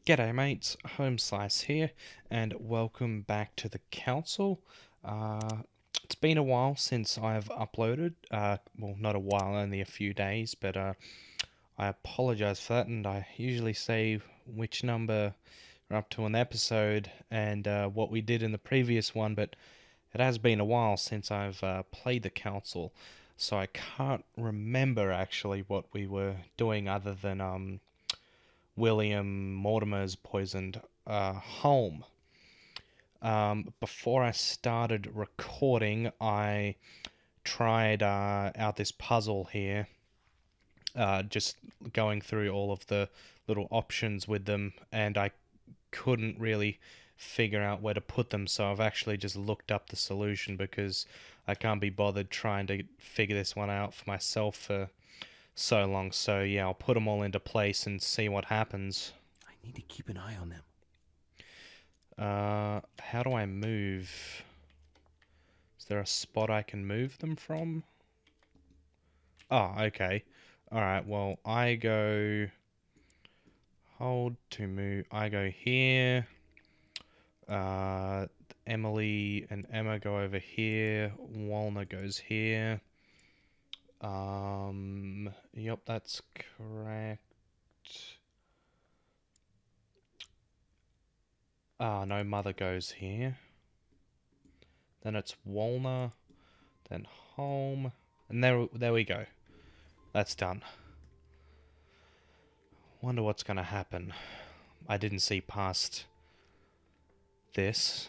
G'day mates, Home Slice here, and welcome back to the council. It's been a while since I've uploaded, well not a while, only a few days, but I apologise for that, and I usually say which number we're up to an episode and what we did in the previous one, but it has been a while since I've played the council, so I can't remember actually what we were doing other than William Mortimer's poisoned Holm. Before I started recording, I tried out this puzzle here, just going through all of the little options with them, and I couldn't really figure out where to put them, so I've actually just looked up the solution because I can't be bothered trying to figure this one out for myself for so long. So yeah, I'll put them all into place and see what happens. I need to keep an eye on them. How do I move? Is there a spot I can move them from? Oh, okay. Alright, well, I go... Hold to move. I go here. Emily and Emma go over here. Walner goes here. Yep, that's correct. Ah, no, Mother goes here. Then it's Walner, then Holm, and there we go. That's done. Wonder what's gonna happen. I didn't see past this.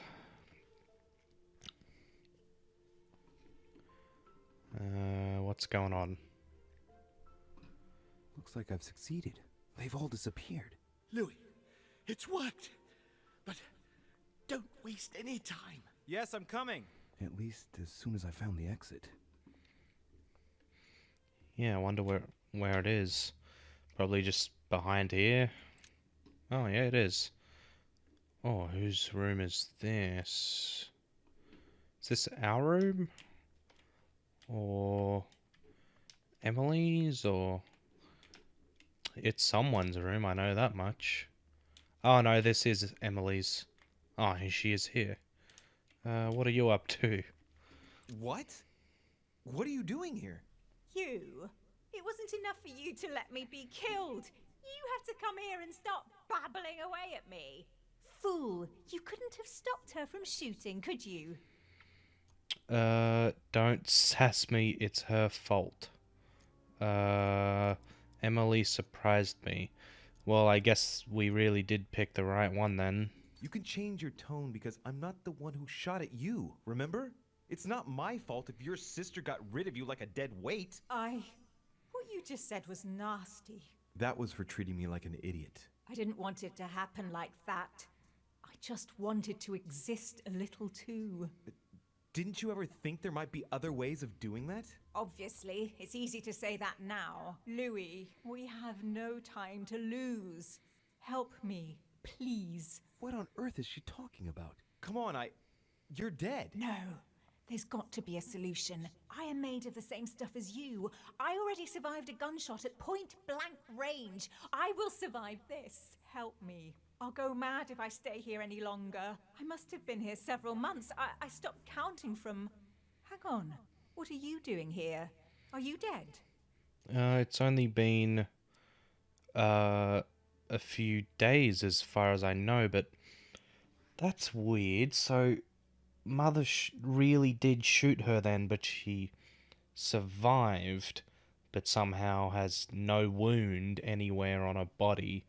What's going on? Looks like I've succeeded. They've all disappeared. Louis, it's worked. But don't waste any time. Yes, I'm coming. At least as soon as I found the exit. Yeah, I wonder where it is. Probably just behind here. Oh yeah, it is. Oh, whose room is this? Is this our room? Or Emily's? Or it's someone's room, I know that much. Oh no, this is Emily's. Oh, here she is here. What are you up to? What? What are you doing here? You? It wasn't enough for you to let me be killed. You had to come here and start babbling away at me. Fool, you couldn't have stopped her from shooting, could you? Don't sass me, it's her fault. Emily surprised me. Well, I guess we really did pick the right one then. You can change your tone because I'm not the one who shot at you, remember? It's not my fault if your sister got rid of you like a dead weight. What you just said was nasty. That was for treating me like an idiot. I didn't want it to happen like that. I just wanted to exist a little too. Didn't you ever think there might be other ways of doing that? Obviously, it's easy to say that now. Louis, we have no time to lose. Help me, please. What on earth is she talking about? Come on, you're dead. No, there's got to be a solution. I am made of the same stuff as you. I already survived a gunshot at point-blank range. I will survive this. Help me. I'll go mad if I stay here any longer. I must have been here several months. I stopped counting from... Hang on. What are you doing here? Are you dead? It's only been a few days as far as I know, but that's weird. So Mother really did shoot her then, but she survived, but somehow has no wound anywhere on her body.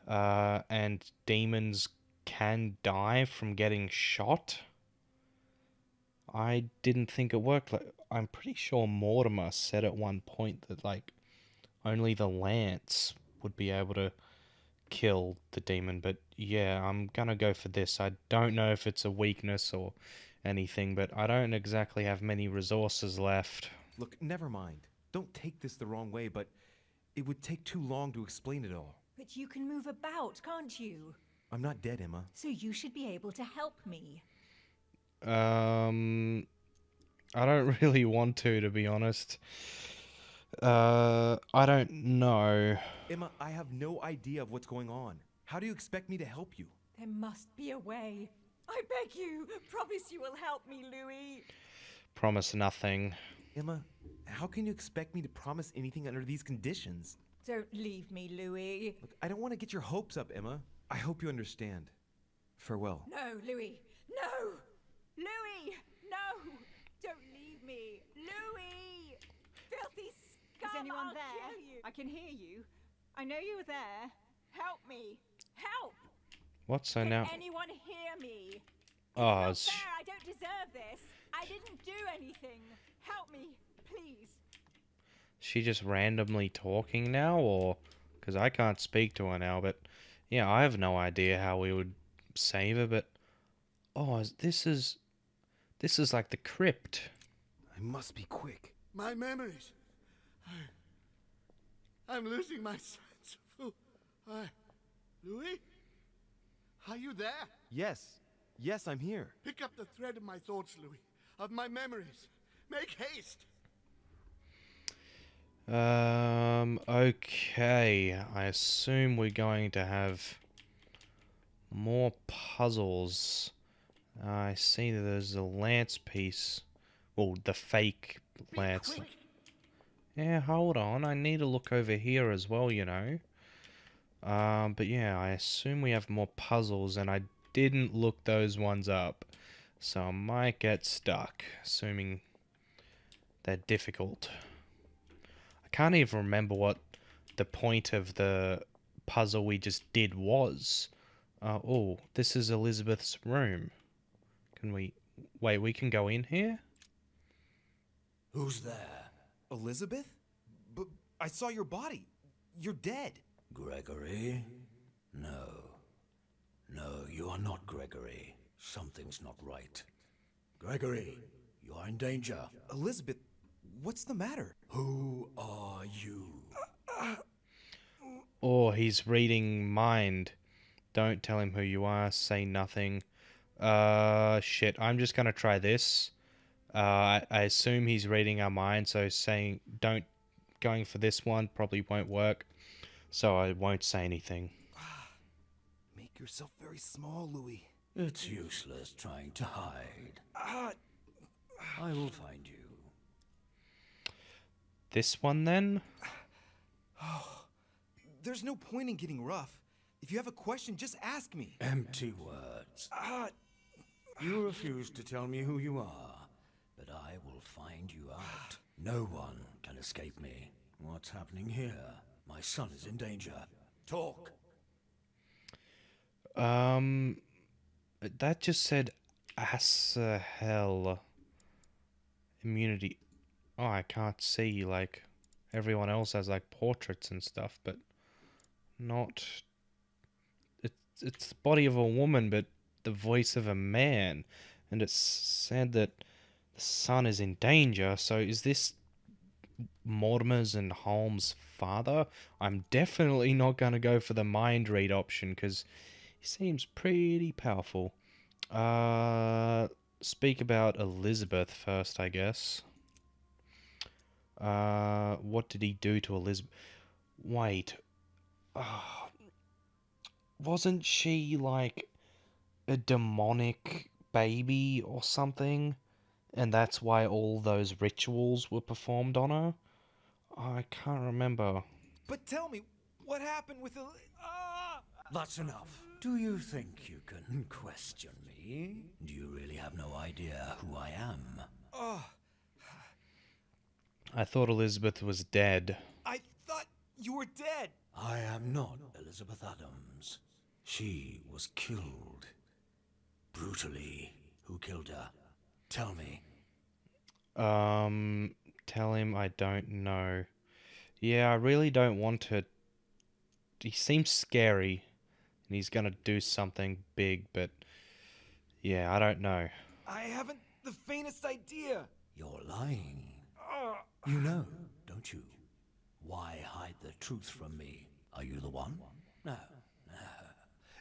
And demons can die from getting shot? I didn't think it worked. Like, I'm pretty sure Mortimer said at one point that, like, only the lance would be able to kill the demon, but yeah, I'm gonna go for this. I don't know if it's a weakness or anything, but I don't exactly have many resources left. Look, never mind. Don't take this the wrong way, but it would take too long to explain it all. But you can move about, can't you? I'm not dead, Emma. So you should be able to help me. I don't really want to be honest. I don't know. Emma, I have no idea of what's going on. How do you expect me to help you? There must be a way. I beg you, promise you will help me, Louis. Promise nothing. Emma, how can you expect me to promise anything under these conditions? Don't leave me, Louis. Look, I don't want to get your hopes up, Emma. I hope you understand. Farewell. No, Louis. No! Louis! No! Don't leave me. Louis! Filthy scum! Is anyone I'll there? kill you. I can hear you. I know you were there. Help me! Help! What? So Can now? anyone hear me? Oh, It's not fair. I don't deserve this. I didn't do anything. Help me, please. she just randomly talking now, or because I can't speak to her now? But yeah, I have no idea how we would save her. But this is like the crypt. I must be quick. My memories. I'm losing my sense of who. Louis? Are you there? Yes. Yes, I'm here. Pick up the thread of my thoughts, Louis. Of my memories. Make haste. Okay. I assume we're going to have more puzzles. I see that there's a lance piece. Well, the fake lance. Quick. Yeah, hold on. I need to look over here as well, you know. But yeah, I assume we have more puzzles, and I didn't look those ones up. So I might get stuck, assuming they're difficult. I can't even remember what the point of the puzzle we just did was. Oh, this is Elizabeth's room. Can we... Wait, we can go in here? Who's there? Elizabeth? But I saw your body. You're dead. Gregory? No. No, you are not Gregory. Something's not right. Gregory, you are in danger. Elizabeth, what's the matter? Who are you? Oh, he's reading mind. Don't tell him who you are. Say nothing. Shit. I'm just gonna try this. I assume he's reading our mind, so going for this one probably won't work. So I won't say anything. Make yourself very small, Louis. It's useless trying to hide. I will find you. This one then? There's no point in getting rough. If you have a question, just ask me. Empty words. You refuse to tell me who you are, but I will find you out. No one can escape me. What's happening here? My son is in danger. Talk. That just said hell immunity. Oh, I can't see, like, everyone else has, like, portraits and stuff, but not... It's the body of a woman, but the voice of a man. And it's said that the son is in danger, so is this Mortimer's and Holm's father? I'm definitely not going to go for the mind read option, because he seems pretty powerful. Speak about Elizabeth first, I guess. What did he do to Elizabeth? Wait. Wasn't she, like, a demonic baby or something? And that's why all those rituals were performed on her? I can't remember. But tell me, what happened with That's enough. Do you think you can question me? Do you really have no idea who I am? I thought Elizabeth was dead. I thought you were dead. I am not Elizabeth Adams. She was killed. Brutally. Who killed her? Tell me. Tell him I don't know. Yeah, I really don't want to... He seems scary. And he's gonna do something big, but... Yeah, I don't know. I haven't the faintest idea. You're lying. You know, don't you? Why hide the truth from me? Are you the one? No.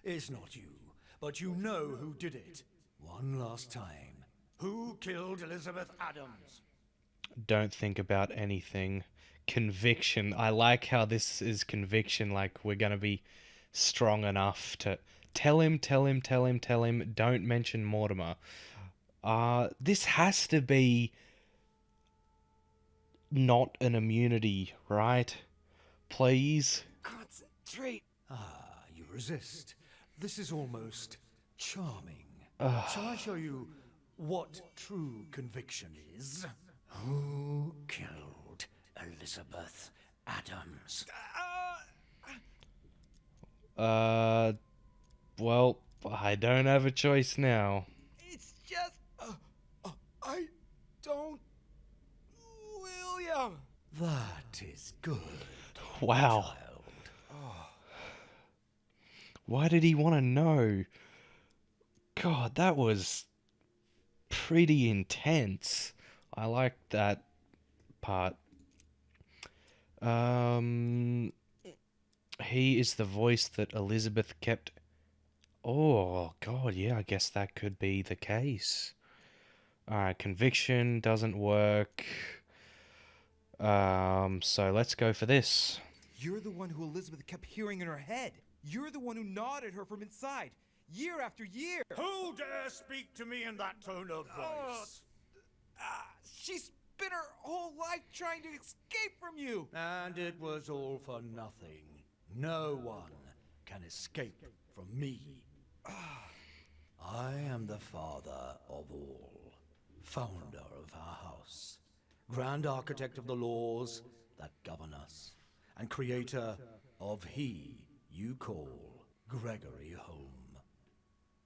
It's not you. But you know who did it. One last time. Who killed Elizabeth Adams? Don't think about anything. Conviction. I like how this is conviction, like we're gonna be strong enough to tell him, don't mention Mortimer. This has to be not an immunity, right? Please? Concentrate. Ah, you resist. This is almost charming. Shall I show you what true conviction is? Who killed Elizabeth Adams? Well, I don't have a choice now. It's just. I don't. William! That is good. Wow. Child. Why did he want to know? God, that was pretty intense. I like that part. He is the voice that Elizabeth kept. Oh, God, yeah, I guess that could be the case. Alright, conviction doesn't work. So let's go for this. You're the one who Elizabeth kept hearing in her head. You're the one who gnawed at her from inside, year after year. Who dare speak to me in that tone of voice? She spent her whole life trying to escape from you. And it was all for nothing. No one can escape from me. I am the father of all, founder of our house, grand architect of the laws that govern us, and creator of he you call Gregory Holm.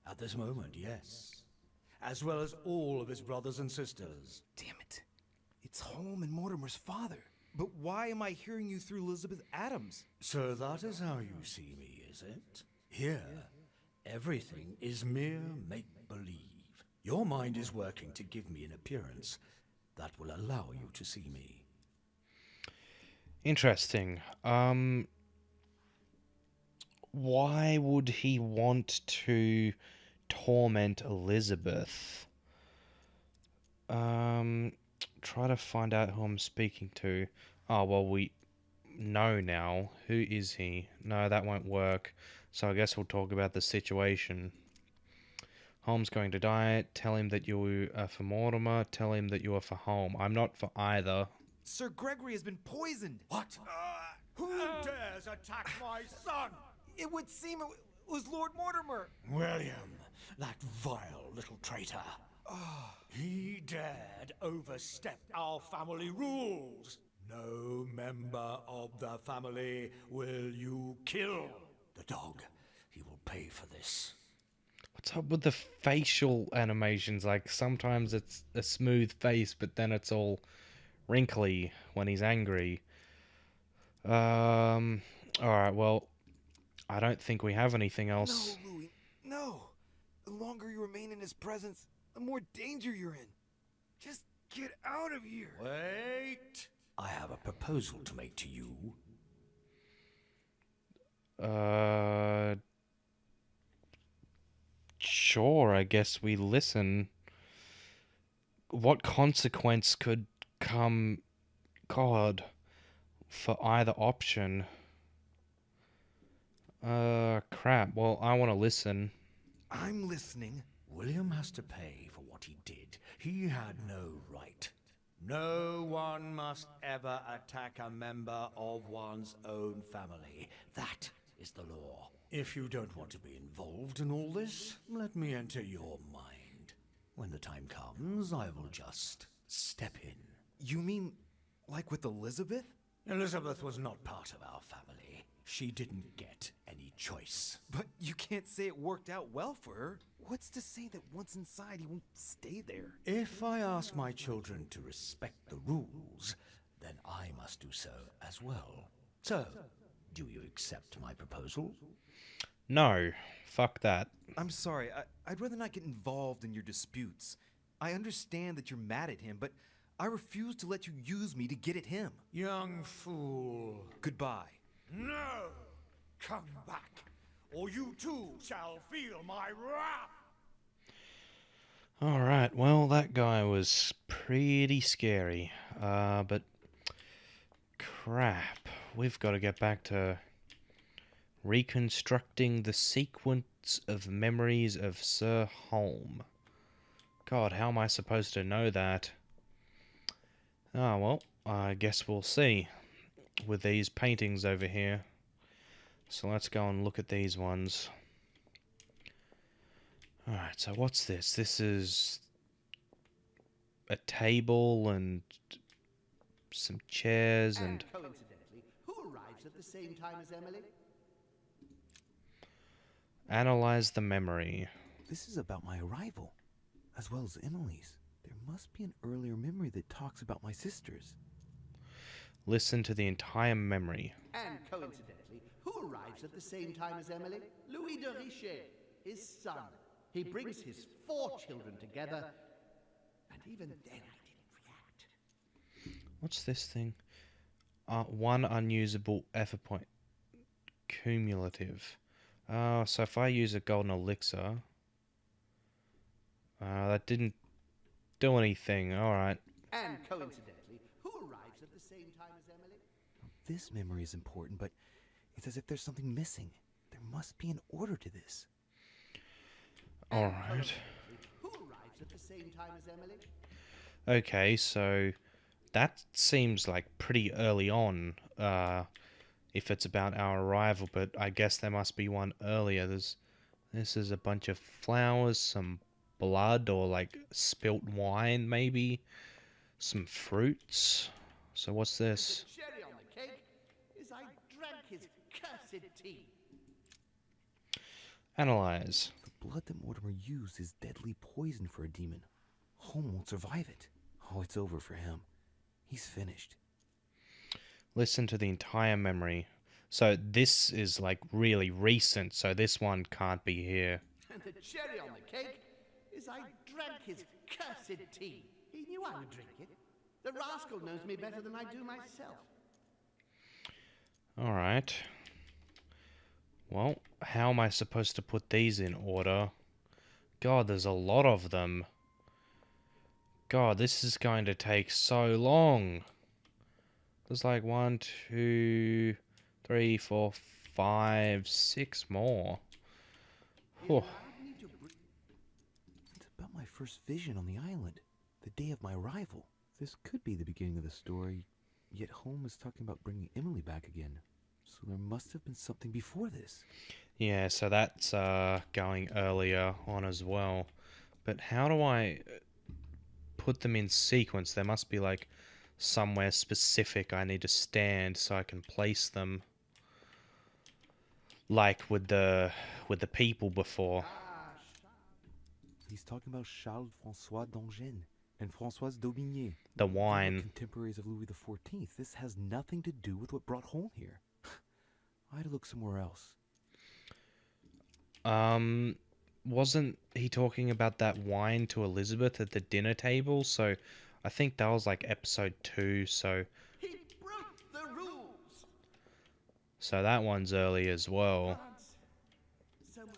At this moment, yes. As well as all of his brothers and sisters. Damn it. It's Holm and Mortimer's father. But why am I hearing you through Elizabeth Adams? So that is how you see me, is it? Here, everything is mere make-believe. Your mind is working to give me an appearance that will allow you to see me. Interesting. Why would he want to torment Elizabeth? Try to find out who I'm speaking to. Oh, well, we know now. Who is he? No, that won't work. So I guess we'll talk about the situation. Holm's going to die. Tell him that you are for Mortimer. Tell him that you are for Holm. I'm not for either. Sir Gregory has been poisoned. What? Who dares attack my son? It would seem it was Lord Mortimer. William, that vile little traitor. He dared overstep our family rules. No member of the family will you kill. The dog, he will pay for this. What's up with the facial animations? Like, sometimes it's a smooth face, but then it's all wrinkly when he's angry. Alright, well, I don't think we have anything else. No, Louis, no. The longer you remain in his presence, the more danger you're in. Just get out of here. Wait! I have a proposal to make to you. Sure, I guess we listen. What consequence could come, God, for either option? Crap. Well, I want to listen. I'm listening. William has to pay for what he did. He had no right. No one must ever attack a member of one's own family. That is the law. If you don't want to be involved in all this, let me enter your mind. When the time comes, I will just step in. You mean like with Elizabeth? Elizabeth was not part of our family. She didn't get any choice. But you can't say it worked out well for her. What's to say that once inside he won't stay there? If I ask my children to respect the rules, then I must do so as well. So, do you accept my proposal? No. Fuck that. I'm sorry, I'd rather not get involved in your disputes. I understand that you're mad at him, but I refuse to let you use me to get at him. Young fool. Goodbye. No! Come back, or you too shall feel my wrath! Alright, well, that guy was pretty scary. But crap. We've got to get back to Reconstructing the sequence of memories of Sir Holm. God, how am I supposed to know that? Ah, well, I guess we'll see with these paintings over here. So let's go and look at these ones. Alright, so what's this? This is a table and some chairs and... coincidentally, who arrives at the same time as Emily? Analyze the memory. This is about my arrival, as well as Emily's. There must be an earlier memory that talks about my sisters. Listen to the entire memory. And coincidentally, who arrives at the same time as Emily? Louis de Richet, his son. He brings his 4 children together, and even then I didn't react. What's this thing? One unusable effort point. Cumulative. So if I use a golden elixir... that didn't do anything. Alright. And coincidentally, who arrives at the same time as Emily? This memory is important, but it's as if there's something missing. There must be an order to this. Alright. Who arrives at the same time as Emily? Okay, so that seems like pretty early on, if it's about our arrival, but I guess there must be one earlier. This is a bunch of flowers, some blood, or like spilt wine, maybe, some fruits. So what's this? The cherry on the cake is I drank his cursed tea. Analyze. The blood that Mortimer used is deadly poison for a demon. Holm won't survive it. Oh, it's over for him. He's finished. Listen to the entire memory. So this is like really recent, so this one can't be here. And the cherry on the cake is I drank his cursed tea. He knew I would drink it. The rascal knows me better than I do myself. Alright. Well, how am I supposed to put these in order? God, there's a lot of them. God, this is going to take so long. There's like 1, 2, 3, 4, 5, 6 more. Whew. It's about my first vision on the island, the day of my arrival. This could be the beginning of the story, yet Holm is talking about bringing Emily back again. So there must have been something before this. Yeah, so that's going earlier on as well. But how do I put them in sequence? There must be like somewhere specific I need to stand so I can place them. Like with the people before. He's talking about Charles-François d'Angennes and Françoise d'Aubigné. The They were wine. contemporaries of Louis XIV. This has nothing to do with what brought Holm here. I had to look somewhere else. Wasn't he talking about that wine to Elizabeth at the dinner table? So I think that was like episode 2, so He broke the rules. that one's early as well. So much.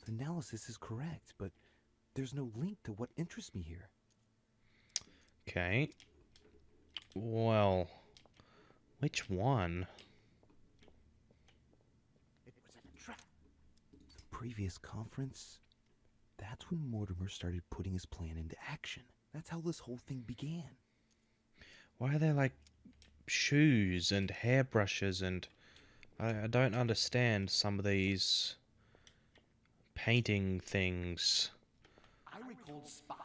The analysis is correct, but there's no link to what interests me here. Okay. Well, which one? It was a trap. The previous conference, that's when Mortimer started putting his plan into action. That's how this whole thing began. Why are there like shoes and hairbrushes and I don't understand some of these painting things. I recalled Sparta.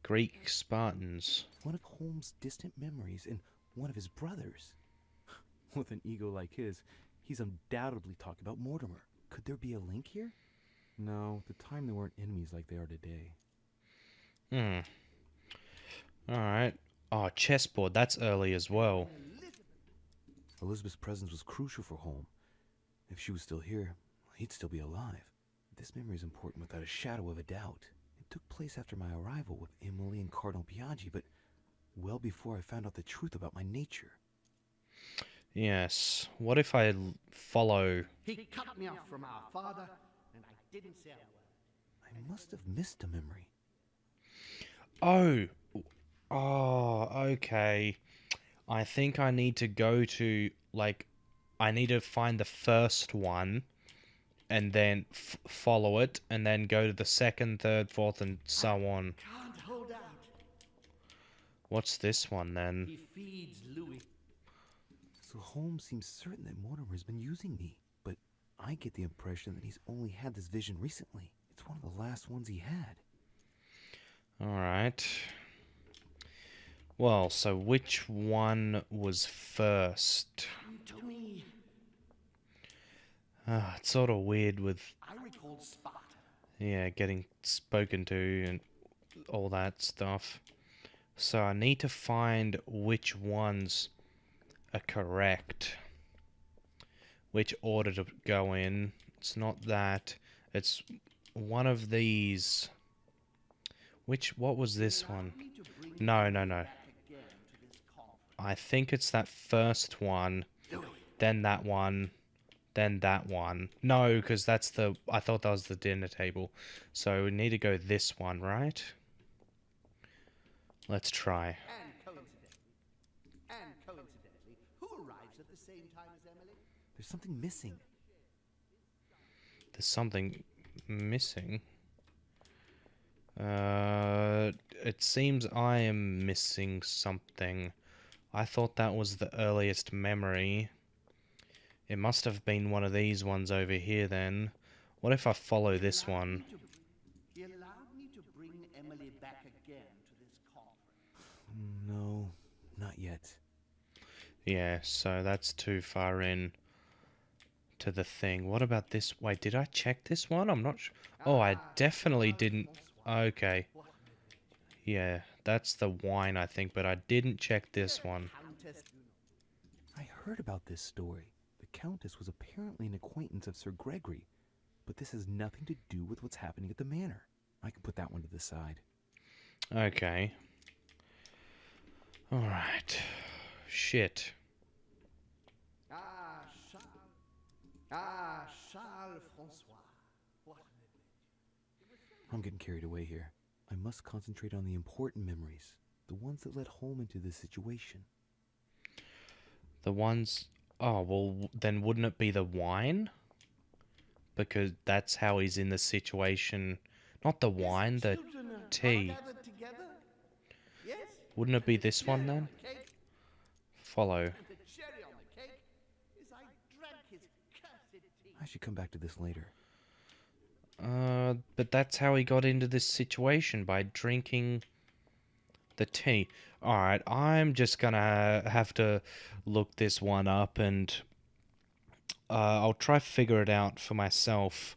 Greek Spartans. One of Holmes' distant memories and one of his brothers. With an ego like his, he's undoubtedly talking about Mortimer. Could there be a link here? No, at the time they weren't enemies like they are today. Alright. Oh, chessboard, that's early as well. Elizabeth's presence was crucial for Holm. If she was still here, he'd still be alive. This memory is important without a shadow of a doubt. It took place after my arrival with Emily and Cardinal Biaggi, but well before I found out the truth about my nature. Yes. What if I follow... He cut me off from our father, and I didn't say a word. I must have missed a memory. Oh. Oh, okay. I think I need to go to, like, I need to find the first one and then follow it and then go to the second, third, fourth, and so on. Can't hold out. What's this one then? He feeds Louis. So Holmes seems certain that Mortimer's been using me, but I get the impression that he's only had this vision recently. It's one of the last ones he had. Alright. Well, so which one was first? Come to me. It's sort of weird with, I recall Sparta. yeah, getting spoken to and all that stuff. So I need to find which ones are correct. Which order to go in. It's not that. It's one of these. What was this one? No. I think it's that first one, then that one, then that one. No, because that's the... I thought that was the dinner table. So we need to go this one, right? Let's try. And coincidentally, who arrives at the same time as Emily? There's something missing. There's something missing. It seems I am missing something. I thought that was the earliest memory. It must have been one of these ones over here then. What if I follow this one? He allowed me to bring Emily back again to this conference. No, not yet. Yeah, so that's too far in to the thing. What about this? Wait, did I check this one? I'm not sure. Oh, I definitely didn't. Okay. Yeah, that's the wine, I think, but I didn't check this one. I heard about this story. The Countess was apparently an acquaintance of Sir Gregory, but this has nothing to do with what's happening at the manor. I can put that one to the side. Okay. Alright. Shit. Charles Francois. What an adventure. I'm getting carried away here. I must concentrate on the important memories, the ones that led Holm into this situation. The ones... Oh, well, then wouldn't it be the wine? Because that's how he's in the situation. Not the wine, the tea. Yes? Wouldn't it be this one then? Follow. And the cherry on the cake is I drank his cursed tea. I should come back to this later. But that's how he got into this situation, by drinking the tea. Alright, I'm just gonna have to look this one up and I'll try figure it out for myself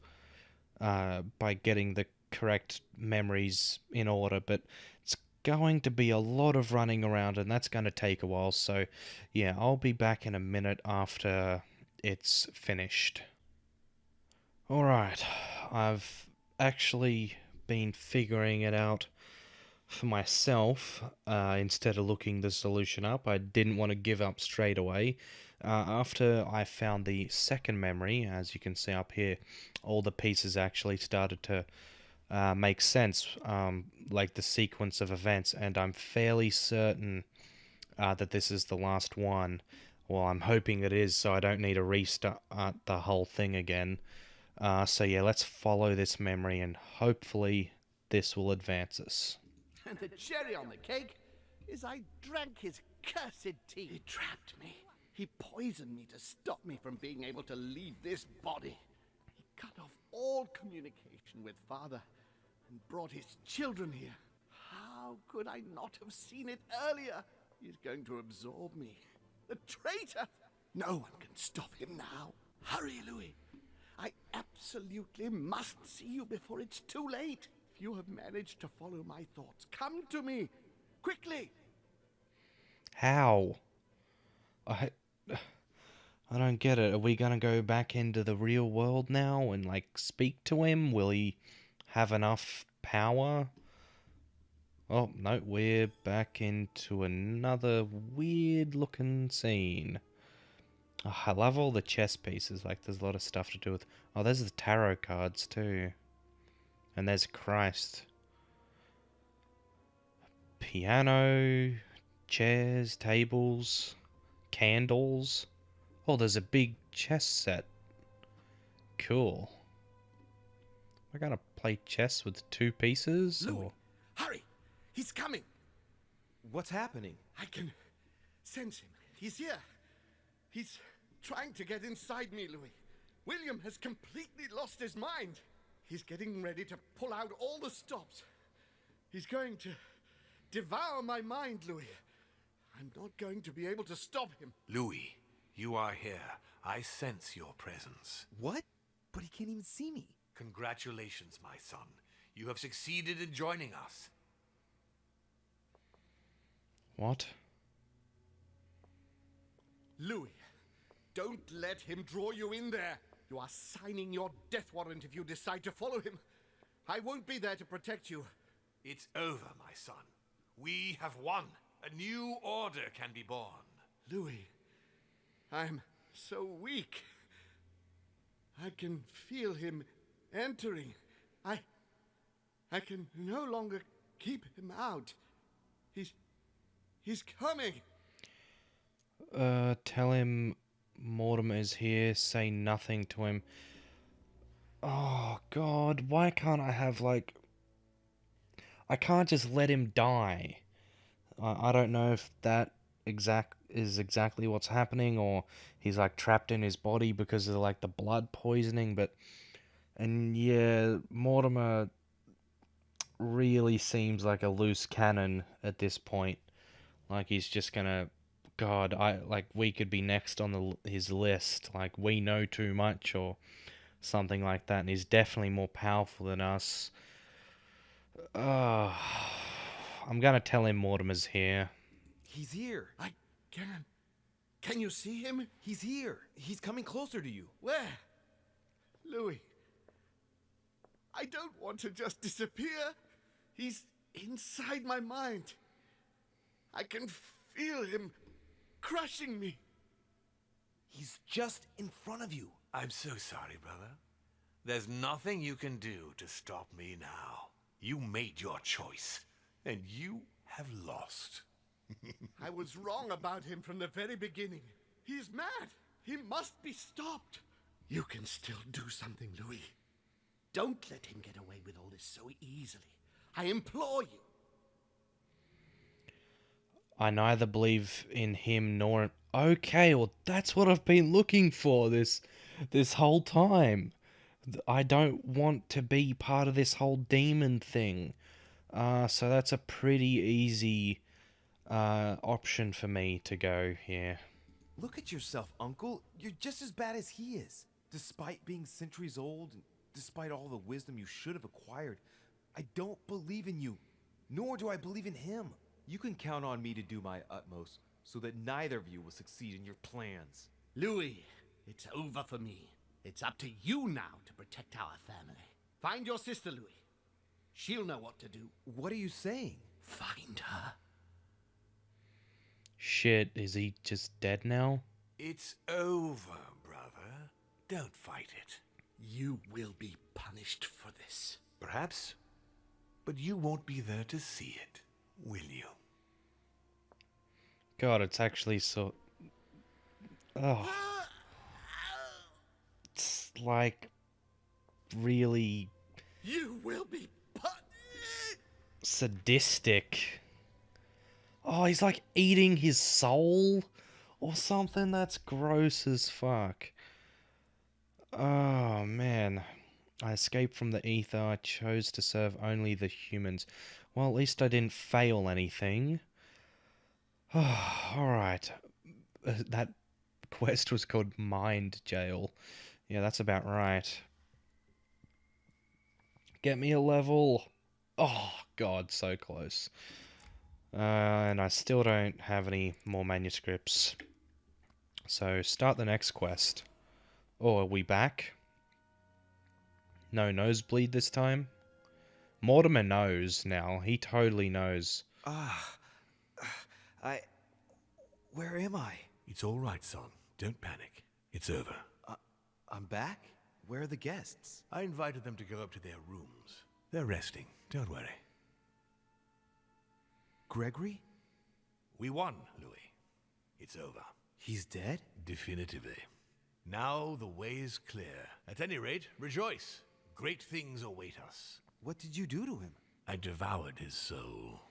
by getting the correct memories in order, but it's going to be a lot of running around and that's going to take a while, so yeah, I'll be back in a minute after it's finished. Alright, I've actually been figuring it out for myself instead of looking the solution up. I didn't want to give up straight away. After I found the second memory, as you can see up here, all the pieces actually started to make sense, like the sequence of events, and I'm fairly certain that this is the last one. Well, I'm hoping it is, so I don't need to restart the whole thing again. So yeah, let's follow this memory and hopefully this will advance us. And the cherry on the cake is I drank his cursed tea. He trapped me. He poisoned me to stop me from being able to leave this body. He cut off all communication with Father and brought his children here. How could I not have seen it earlier? He's going to absorb me. The traitor! No one can stop him now. Hurry, Louis. I absolutely must see you before it's too late. If you have managed to follow my thoughts, come to me. Quickly. How? I don't get it. Are we gonna go back into the real world now and like speak to him? Will he have enough power? Oh, no, we're back into another weird looking scene. Oh, I love all the chess pieces, like there's a lot of stuff to do with... Oh, there's the tarot cards too. And there's Christ. Piano, chairs, tables, candles. Oh, there's a big chess set. Cool. I gotta play chess with 2 pieces, Louis, or... hurry! He's coming! What's happening? I can sense him. He's here. He's trying to get inside me, Louis. William has completely lost his mind. He's getting ready to pull out all the stops. He's going to devour my mind, Louis. I'm not going to be able to stop him. Louis, you are here. I sense your presence. What? But he can't even see me. Congratulations, my son. You have succeeded in joining us. What? Louis, don't let him draw you in there. You are signing your death warrant if you decide to follow him. I won't be there to protect you. It's over, my son. We have won. A new order can be born. Louis, I'm so weak. I can feel him entering. I can no longer keep him out. He's coming. Tell him Mortimer is here. Say nothing to him. Oh, God. Why can't I have, like... I can't just let him die. I don't know if that is exactly what's happening, or he's, like, trapped in his body because of, like, the blood poisoning, but... And, yeah, Mortimer really seems like a loose cannon at this point. Like, he's just gonna... God, we could be next on his list. Like, we know too much, or something like that. And he's definitely more powerful than us. I'm gonna tell him Mortimer's here. He's here. I can. Can you see him? He's here. He's coming closer to you. Where? Louis. I don't want to just disappear. He's inside my mind. I can feel him crushing me. He's just in front of you. I'm so sorry, brother. There's nothing you can do to stop me now. You made your choice, and you have lost. I was wrong about him from the very beginning. He's mad. He must be stopped. You can still do something, Louis. Don't let him get away with all this so easily. I implore you. I neither believe in him nor... Okay, well, that's what I've been looking for this whole time. I don't want to be part of this whole demon thing. So that's a pretty easy option for me to go here. Look at yourself, Uncle. You're just as bad as he is. Despite being centuries old, and despite all the wisdom you should have acquired, I don't believe in you, nor do I believe in him. You can count on me to do my utmost so that neither of you will succeed in your plans. Louis, it's over for me. It's up to you now to protect our family. Find your sister, Louis. She'll know what to do. What are you saying? Find her. Shit, is he just dead now? It's over, brother. Don't fight it. You will be punished for this. Perhaps, but you won't be there to see it, will you? God, it's actually so... Oh. It's like... really... You will be punished. sadistic. Oh, he's like eating his soul or something? That's gross as fuck. Oh, man. I escaped from the ether. I chose to serve only the humans. Well, at least I didn't fail anything. Alright. That quest was called Mind Jail. Yeah, that's about right. Get me a level. Oh, God, so close. And I still don't have any more manuscripts. So, start the next quest. Oh, are we back? No nosebleed this time? Mortimer knows now. He totally knows. Where am I? It's all right, son. Don't panic. It's over. I'm back? Where are the guests? I invited them to go up to their rooms. They're resting. Don't worry. Gregory? We won, Louis. It's over. He's dead? Definitively. Now the way is clear. At any rate, rejoice. Great things await us. What did you do to him? I devoured his soul.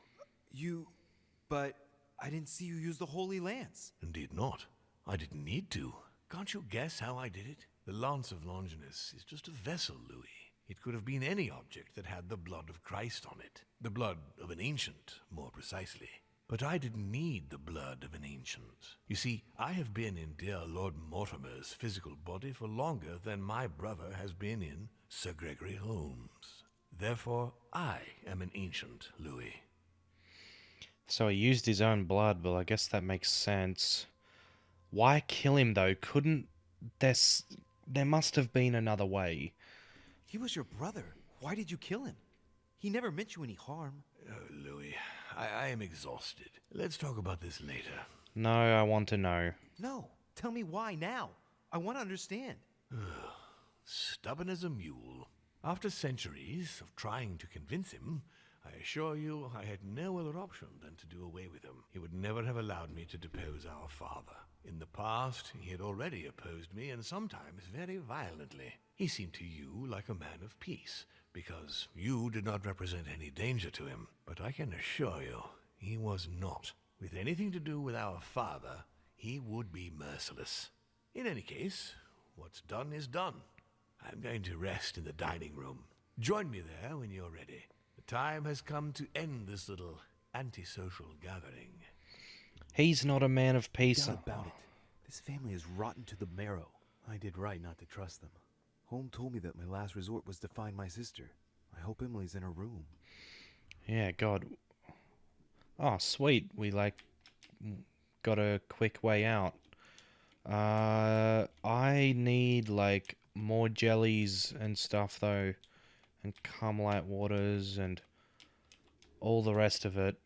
But I didn't see you use the Holy Lance. Indeed not. I didn't need to. Can't you guess how I did it? The Lance of Longinus is just a vessel, Louis. It could have been any object that had the blood of Christ on it. The blood of an ancient, more precisely. But I didn't need the blood of an ancient. You see, I have been in dear Lord Mortimer's physical body for longer than my brother has been in Sir Gregory Holmes. Therefore, I am an ancient, Louis. So he used his own blood, but I guess that makes sense. Why kill him, though? There must have been another way. He was your brother. Why did you kill him? He never meant you any harm. Oh, Louis, I am exhausted. Let's talk about this later. No, I want to know. No, tell me why now. I want to understand. Stubborn as a mule. After centuries of trying to convince him, I assure you I had no other option than to do away with him. He would never have allowed me to depose our father. In the past, he had already opposed me, and sometimes very violently. He seemed to you like a man of peace, because you did not represent any danger to him. But I can assure you, he was not. With anything to do with our father, he would be merciless. In any case, what's done is done. I'm going to rest in the dining room. Join me there when you're ready. The time has come to end this little antisocial gathering. He's not a man of peace. Doubt about it. This family is rotten to the marrow. I did right not to trust them. Holm told me that my last resort was to find my sister. I hope Emily's in her room. Yeah, God. Oh, sweet. We, got a quick way out. I need, more jellies and stuff, though. And Carmelite waters and all the rest of it.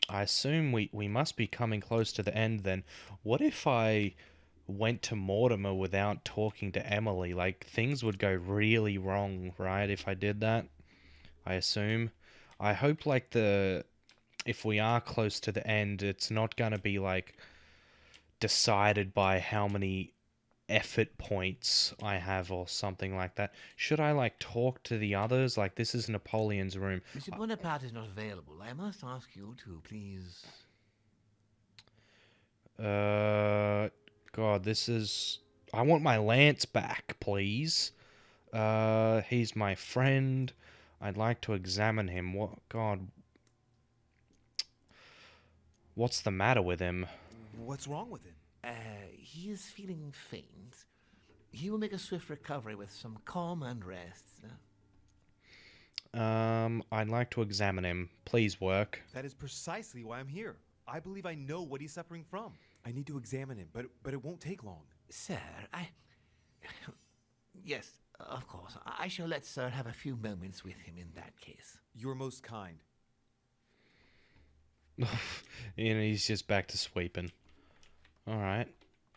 I assume we must be coming close to the end then. What if I went to Mortimer without talking to Emily? Things would go really wrong, right, if I did that? I assume. I hope, if we are close to the end, it's not gonna be, decided by how many effort points I have or something like that. Should I talk to the others? This is Napoleon's room. Mr. Bonaparte is not available. I must ask you to please. God, this is. I want my lance back, please. He's my friend. I'd like to examine him. What? God. What's the matter with him? What's wrong with him? He is feeling faint. He will make a swift recovery with some calm and rest. I'd like to examine him. Please work. That is precisely why I'm here. I believe I know what he's suffering from. I need to examine him, but it won't take long. Sir, Yes, of course. I shall let Sir have a few moments with him in that case. You're most kind. And he's just back to sweeping. Alright.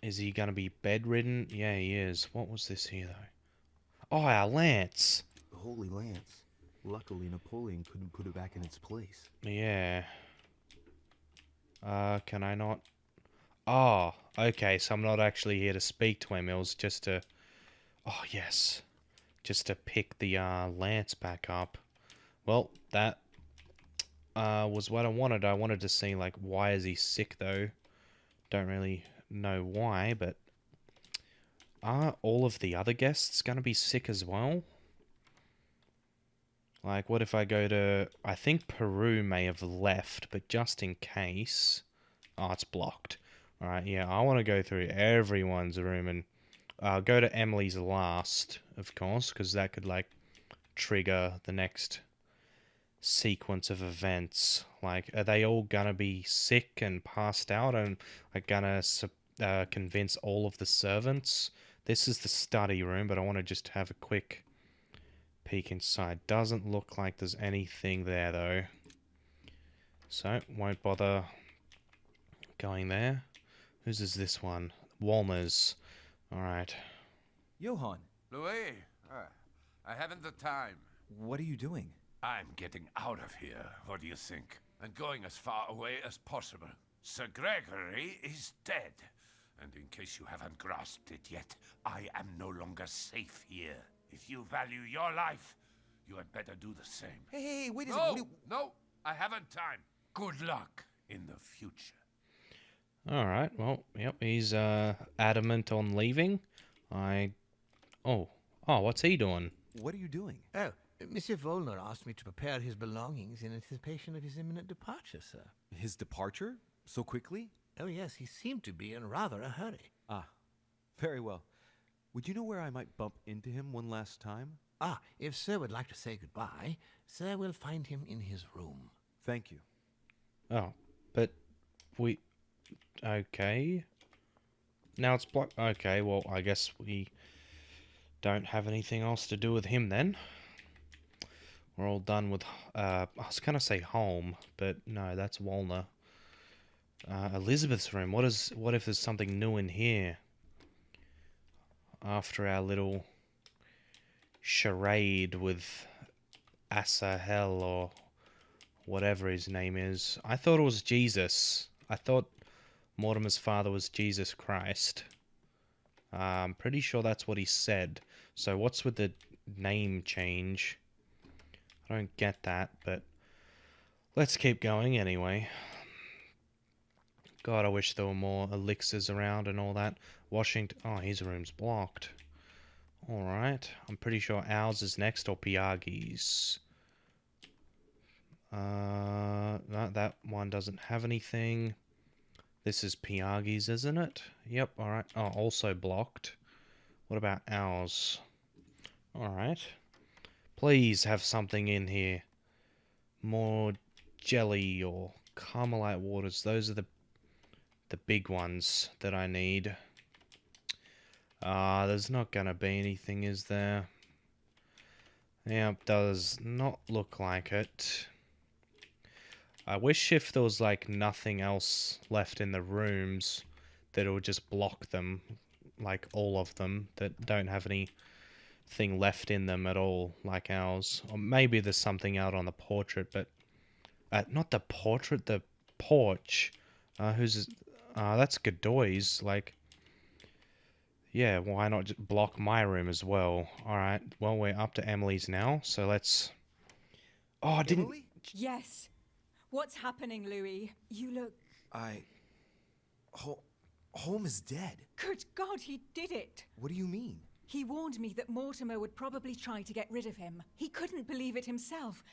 Is he gonna be bedridden? Yeah, he is. What was this here, though? Oh, our lance! The Holy Lance. Luckily, Napoleon couldn't put it back in its place. Yeah. Can I not? Oh, okay, so I'm not actually here to speak to him. It was just to... Oh, yes. Just to pick the, lance back up. Well, that, was what I wanted. I wanted to see, why is he sick, though? Don't really know why, but... Are all of the other guests gonna be sick as well? What if I go to... I think Peru may have left, but just in case... Oh, it's blocked. Alright, yeah, I want to go through everyone's room and go to Emily's last, of course, because that could, trigger the next sequence of events. Are they all gonna be sick and passed out and gonna convince all of the servants? This is the study room, but I want to just have a quick peek inside. Doesn't look like there's anything there, though. So, won't bother going there. Whose is this one? Walner's. Alright. Johann, Louis, I haven't the time. what are you doing? I'm getting out of here, what do you think? And going as far away as possible. Sir Gregory is dead. And in case you haven't grasped it yet, I am no longer safe here. If you value your life, you had better do the same. Hey, wait a No, second. no, I haven't time. Good luck in the future. All right. Well, yep. He's adamant on leaving. Oh, what's he doing? What are you doing? Oh, Monsieur Volner asked me to prepare his belongings in anticipation of his imminent departure, sir. His departure? So quickly? Oh, yes, he seemed to be in rather a hurry. Ah, very well. Would you know where I might bump into him one last time? Ah, if sir would like to say goodbye, sir will find him in his room. Thank you. Oh, but we... Okay. Now it's blocked. Okay, well, I guess we don't have anything else to do with him then. We're all done with... I was going to say Holm, but no, that's Walner. Elizabeth's room. What if there's something new in here? After our little charade with Asahel or whatever his name is. I thought it was Jesus. I thought Mortimer's father was Jesus Christ. I'm pretty sure that's what he said. So what's with the name change? I don't get that, but let's keep going anyway. God, I wish there were more elixirs around and all that. Washington... Oh, his room's blocked. Alright. I'm pretty sure ours is next, or Piagi's. No, that one doesn't have anything. This is Piagi's, isn't it? Yep, alright. Oh, also blocked. What about ours? Alright. Please have something in here. More jelly or Carmelite waters. Those are the big ones that I need. There's not gonna be anything, is there? Yeah, does not look like it. I wish if there was like nothing else left in the rooms that it would just block them, like all of them that don't have anything left in them at all, like ours. Or maybe there's something out on the portrait, but not the portrait, the porch. That's Godoy's. Like, yeah, why not just block my room as well? All right. Well, we're up to Emily's now, so let's. Oh, I didn't. Emily? Yes. What's happening, Louis? You look... Holm is dead. Good God, he did it! What do you mean? He warned me that Mortimer would probably try to get rid of him. He couldn't believe it himself.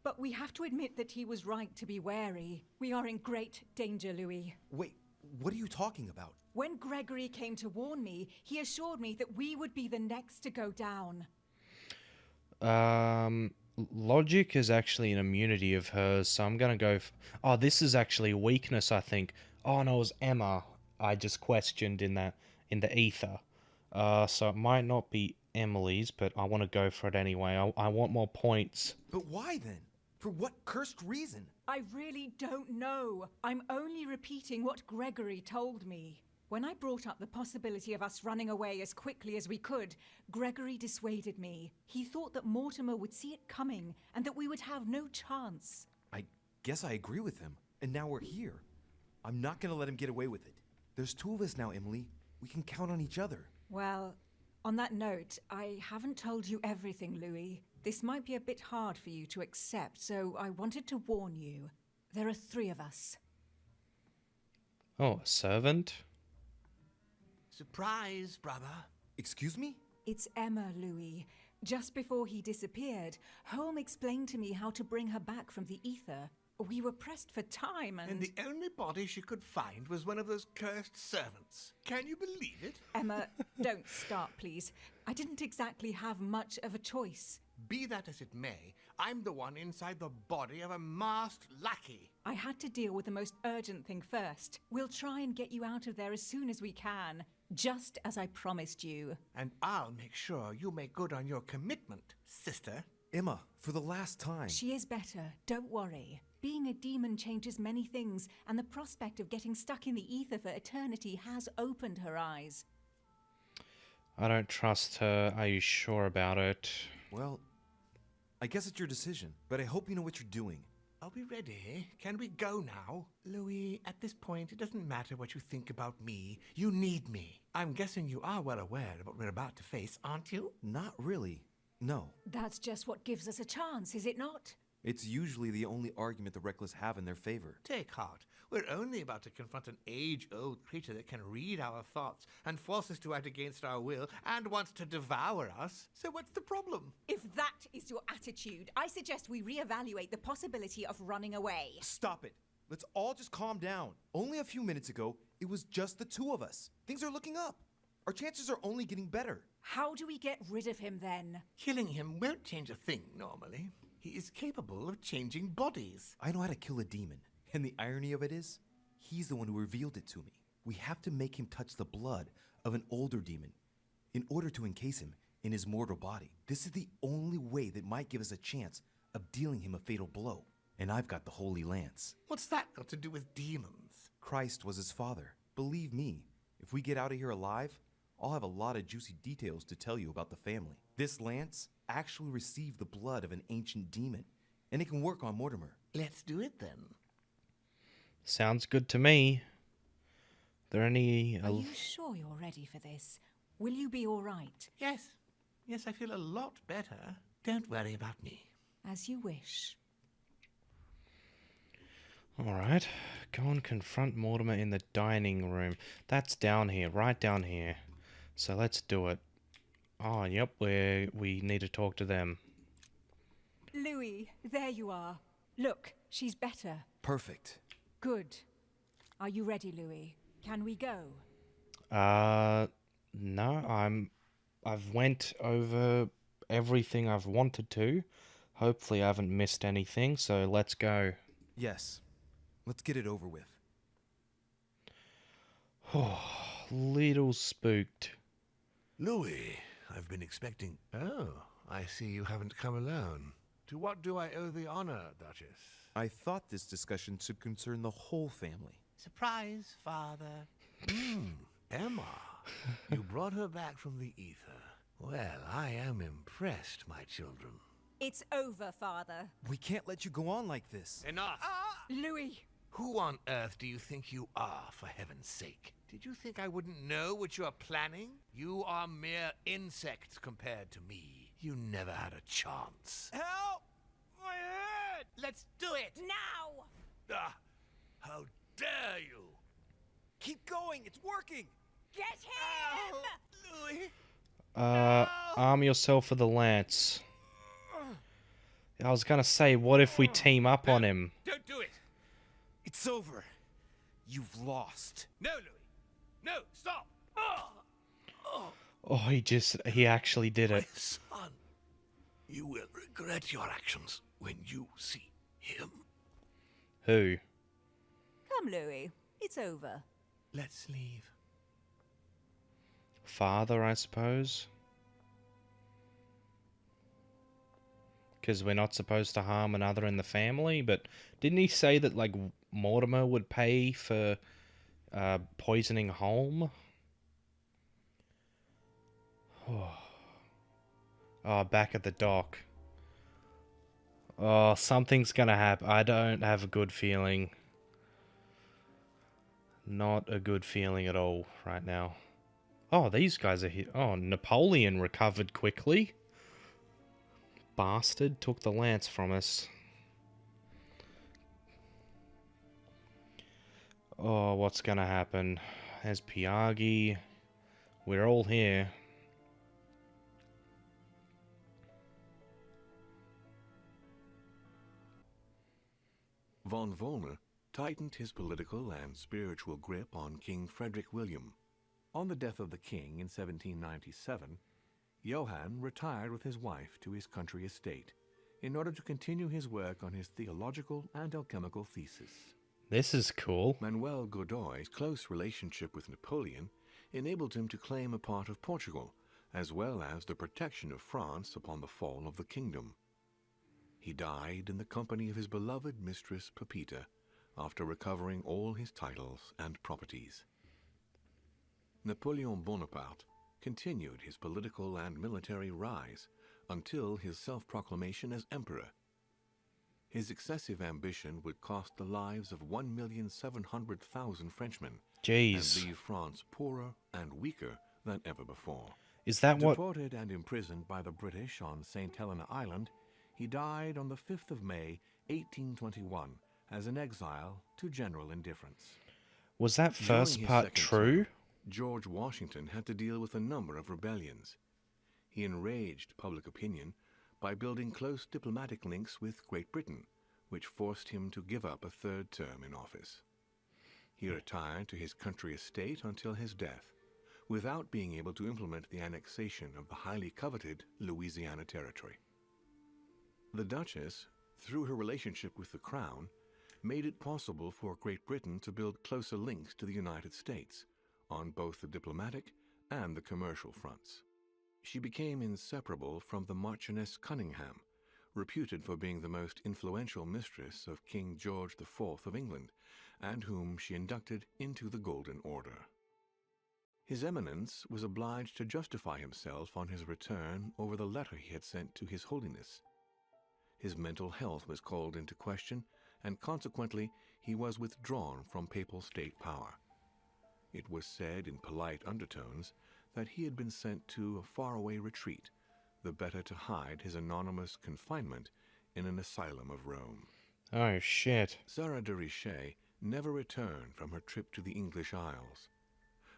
But we have to admit that he was right to be wary. We are in great danger, Louis. Wait, what are you talking about? When Gregory came to warn me, he assured me that we would be the next to go down. Logic is actually an immunity of hers, so I'm gonna go... Oh, this is actually a weakness, I think. Oh, no, it was Emma I just questioned in the ether. So it might not be Emily's, but I want to go for it anyway. I want more points. But why then? For what cursed reason? I really don't know. I'm only repeating what Gregory told me. When I brought up the possibility of us running away as quickly as we could, Gregory dissuaded me. He thought that Mortimer would see it coming and that we would have no chance. I guess I agree with him. And now we're here. I'm not gonna let him get away with it. There's two of us now, Emily. We can count on each other. Well, on that note, I haven't told you everything, Louis. This might be a bit hard for you to accept, so I wanted to warn you. There are 3 of us. Oh, a servant? Surprise, brother. Excuse me? It's Emma, Louis. Just before he disappeared, Holm explained to me how to bring her back from the ether. We were pressed for time And the only body she could find was one of those cursed servants. Can you believe it? Emma, don't start, please. I didn't exactly have much of a choice. Be that as it may, I'm the one inside the body of a masked lackey. I had to deal with the most urgent thing first. We'll try and get you out of there as soon as we can, just as I promised you. And I'll make sure you make good on your commitment, sister. Emma, for the last time. She is better, don't worry. Being a demon changes many things, and the prospect of getting stuck in the ether for eternity has opened her eyes. I don't trust her. Are you sure about it? Well, I guess it's your decision, but I hope you know what you're doing. Are we ready? Can we go now? Louis, at this point, it doesn't matter what you think about me. You need me. I'm guessing you are well aware of what we're about to face, aren't you? Not really. No. That's just what gives us a chance, is it not? It's usually the only argument the reckless have in their favor. Take heart. We're only about to confront an age-old creature that can read our thoughts and force us to act against our will and wants to devour us. So what's the problem? If that is your attitude, I suggest we reevaluate the possibility of running away. Stop it. Let's all just calm down. Only a few minutes ago, it was just the two of us. Things are looking up. Our chances are only getting better. How do we get rid of him then? Killing him won't change a thing normally. He is capable of changing bodies. I know how to kill a demon. And the irony of it is, he's the one who revealed it to me. We have to make him touch the blood of an older demon in order to encase him in his mortal body. This is the only way that might give us a chance of dealing him a fatal blow. And I've got the Holy Lance. What's that got to do with demons? Christ was his father. Believe me, if we get out of here alive, I'll have a lot of juicy details to tell you about the family. This lance actually received the blood of an ancient demon, and it can work on Mortimer. Let's do it then. Sounds good to me. There any... Are you sure you're ready for this? Will you be all right? Yes. Yes, I feel a lot better. Don't worry about me. As you wish. Alright, go and confront Mortimer in the dining room. That's down here, right down here. So let's do it. Oh, yep, we need to talk to them. Louis, there you are. Look, she's better. Perfect. Good. Are you ready, Louis? Can we go? No, I've went over everything I've wanted to. Hopefully I haven't missed anything, so let's go. Yes. Let's get it over with. Oh, little spooked. Louis, I've been expecting... Oh, I see you haven't come alone. To what do I owe the honor, Duchess? I thought this discussion should concern the whole family. Surprise, Father. Emma, you brought her back from the ether. Well, I am impressed, my children. It's over, Father. We can't let you go on like this. Enough! Louis! Who on earth do you think you are, for heaven's sake? Did you think I wouldn't know what you are planning? You are mere insects compared to me. You never had a chance. Help! My head! Let's do it! Now! Ah, how dare you! Keep going! It's working! Get him! Louis! Arm yourself for the lance. I was gonna say, what if we team up on him? Don't do it! It's over. You've lost. No, Louis! No, stop! Oh, he actually did My it. son, you will regret your actions when you see him. Who? Come, Louis. It's over. Let's leave. Father, I suppose? Because we're not supposed to harm another in the family, but didn't he say that, like, Mortimer would pay for poisoning Holm? Oh, back at the dock. Oh, something's gonna happen. I don't have a good feeling. Not a good feeling at all right now. Oh, these guys are here. Oh, Napoleon recovered quickly. Bastard took the lance from us. Oh, what's gonna happen? There's Piaghi. We're all here. Von Vollmer tightened his political and spiritual grip on King Frederick William. On the death of the king in 1797, Johann retired with his wife to his country estate in order to continue his work on his theological and alchemical thesis. This is cool. Manuel Godoy's close relationship with Napoleon enabled him to claim a part of Portugal, as well as the protection of France upon the fall of the kingdom. He died in the company of his beloved mistress Pepita, after recovering all his titles and properties. Napoleon Bonaparte continued his political and military rise until his self-proclamation as emperor. His excessive ambition would cost the lives of 1,700,000 Frenchmen Jeez. and leave France poorer and weaker than ever before. Is that what... Deported and imprisoned by the British on St. Helena Island, he died on the 5th of May, 1821, as an exile to general indifference. Was that During first his part second true? term, George Washington had to deal with a number of rebellions. He enraged public opinion by building close diplomatic links with Great Britain, which forced him to give up a third term in office. He retired to his country estate until his death, without being able to implement the annexation of the highly coveted Louisiana Territory. The Duchess, through her relationship with the Crown, made it possible for Great Britain to build closer links to the United States on both the diplomatic and the commercial fronts. She became inseparable from the Marchioness Cunningham, reputed for being the most influential mistress of King George IV of England, and whom she inducted into the Golden Order. His Eminence was obliged to justify himself on his return over the letter he had sent to His Holiness. His mental health was called into question, and consequently he was withdrawn from papal state power. It was said in polite undertones that he had been sent to a faraway retreat, the better to hide his anonymous confinement in an asylum of Rome. Oh, shit. Louis de Richet never returned from her trip to the English Isles.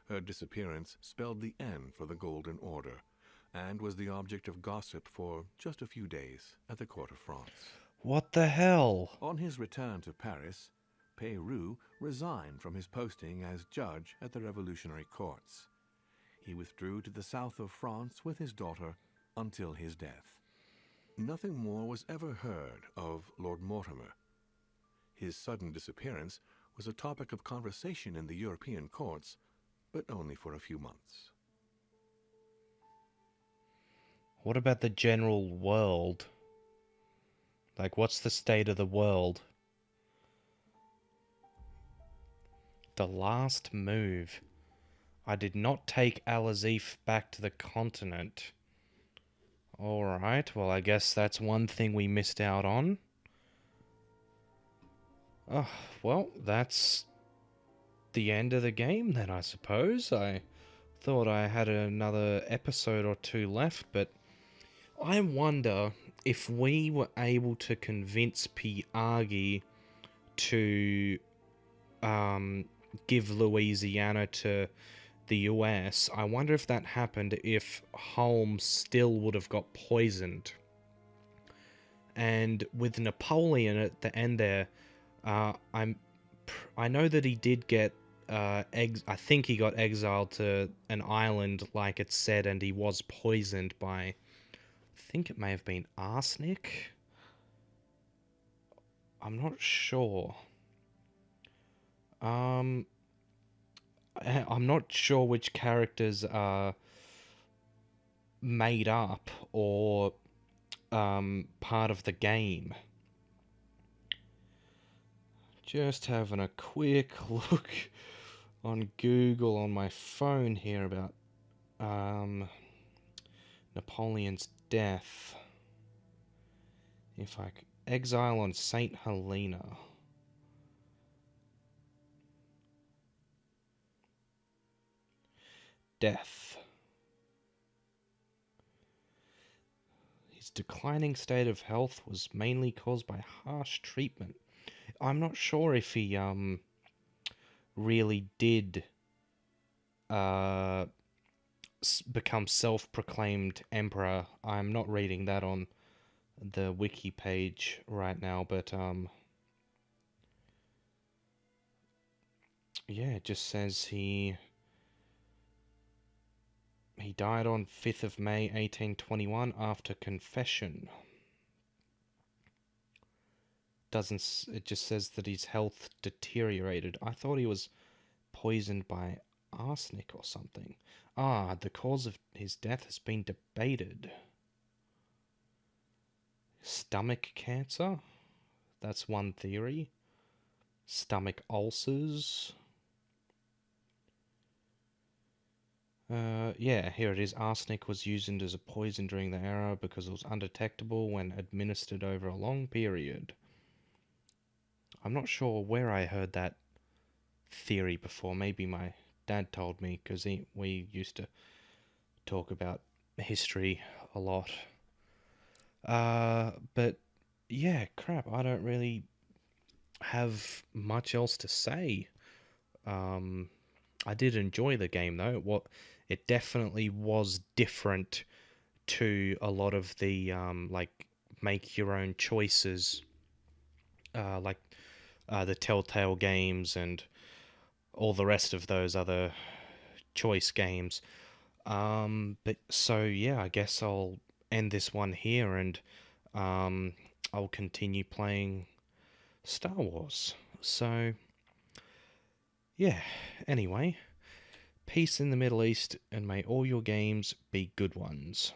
Her disappearance spelled the end for the Golden Order, and was the object of gossip for just a few days at the court of France. What the hell? On his return to Paris, Peyroux resigned from his posting as judge at the revolutionary courts. He withdrew to the south of France with his daughter until his death. Nothing more was ever heard of Lord Mortimer. His sudden disappearance was a topic of conversation in the European courts, but only for a few months. What about the general world? Like, what's the state of the world? The last move. I did not take Al-Azif back to the continent. Alright, well, I guess that's one thing we missed out on. Oh, well, that's the end of the game then, I suppose. I thought I had another episode or two left, but I wonder if we were able to convince Piagi to give Louisiana to the US, I wonder if that happened if Holm still would have got poisoned. And with Napoleon at the end there, I know that he did get I think he got exiled to an island like it said, and he was poisoned by, I think it may have been arsenic. I'm not sure. I'm not sure which characters are made up or part of the game. Just having a quick look on Google on my phone here about Napoleon's death. If I could, exile on St. Helena. Death. His declining state of health was mainly caused by harsh treatment. I'm not sure if he really did become self-proclaimed emperor. I'm not reading that on the wiki page right now, but yeah, it just says he died on 5th of May 1821 after confession. It just says that his health deteriorated. I thought he was poisoned by arsenic or something. The cause of his death has been debated. Stomach cancer? That's one theory. Stomach ulcers. Yeah, here it is. Arsenic was used as a poison during the era because it was undetectable when administered over a long period. I'm not sure where I heard that theory before. Maybe my dad told me, because we used to talk about history a lot. But yeah, crap, I don't really have much else to say. I did enjoy the game though. It definitely was different to a lot of the like make your own choices, like the Telltale games and all the rest of those other choice games. But so yeah, I guess I'll end this one here, and I'll continue playing Star Wars. So yeah, anyway, peace in the Middle East, and may all your games be good ones.